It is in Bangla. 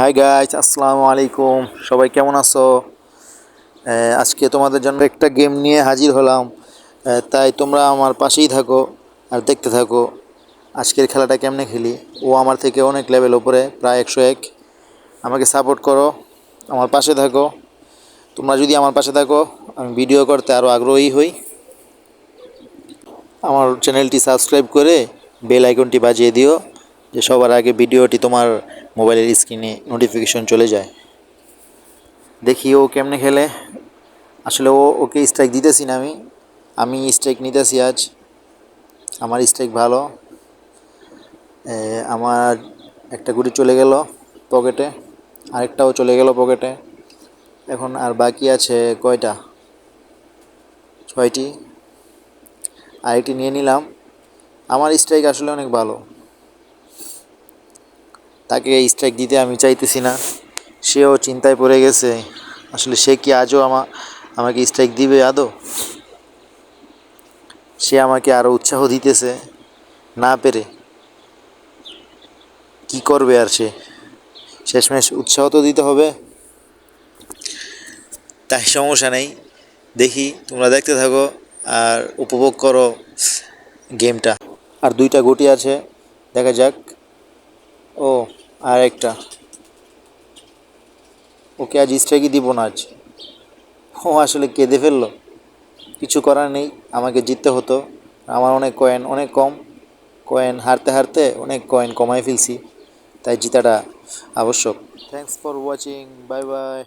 হাই গাইস, আসসালামু আলাইকুম। সবাই কেমন আছো? আজকে তোমাদের জন্য একটা গেম নিয়ে হাজির হলাম। তাই তোমরা আমার পাশেই থাকো আর দেখতে থাকো আজকের খেলাটা কেমনে খেলি। ও আমার থেকে অনেক লেভেল ওপরে, প্রায় 101। আমাকে সাপোর্ট করো, আমার পাশে থাকো। তোমরা যদি আমার পাশে থাকো, আমি ভিডিও করতে আরও আগ্রহী হই। আমার চ্যানেলটি সাবস্ক্রাইব করে বেল আইকনটি বাজিয়ে দিও, যে সবার আগে ভিডিওটি তোমার মোবাইলের স্ক্রিনে নোটিফিকেশন চলে যায়। দেখি ও কেমনে খেলে। আসলে ওকে স্ট্রাইক দিতেছি না, আমি স্ট্রাইক নিতেছি আজ। আমার স্ট্রাইক ভালো। আমার একটা গুটি চলে গেল পকেটে, আরেকটাও চলে গেল পকেটে। এখন আর বাকি আছে কয়টা? 6টি। আরেকটি নিয়ে নিলাম। আমার স্ট্রাইক আসলে অনেক ভালো, তাকে স্ট্রাইক দিতে আমি চাইতেছি না। সেও চিন্তায় পড়ে গেছে, আসলে সে কি আজও আমাকে স্ট্রাইক দিবে আদৌ? সে আমাকে আরও উৎসাহ দিতেছে না পেরে। কি করবে আর সে? শেষমেশ উৎসাহ তো দিতে হবে, তাই সমস্যা নেই। দেখি, তোমরা দেখতে থাকো আর উপভোগ করো গেমটা। আর 2টা গুটি আছে, দেখা যাক। ও, আর একটা। ওকে আজ স্ট্রাইকই দিব না আজ। ও আসলে কেঁদে ফেললো। কিছু করার নেই, আমাকে জিততে হতো। আমার অনেক কয়েন, অনেক কম কয়েন। হারতে হারতে অনেক কয়েন কমাই ফেলছি, তাই জিতাটা আবশ্যক। Thanks for watching, bye bye.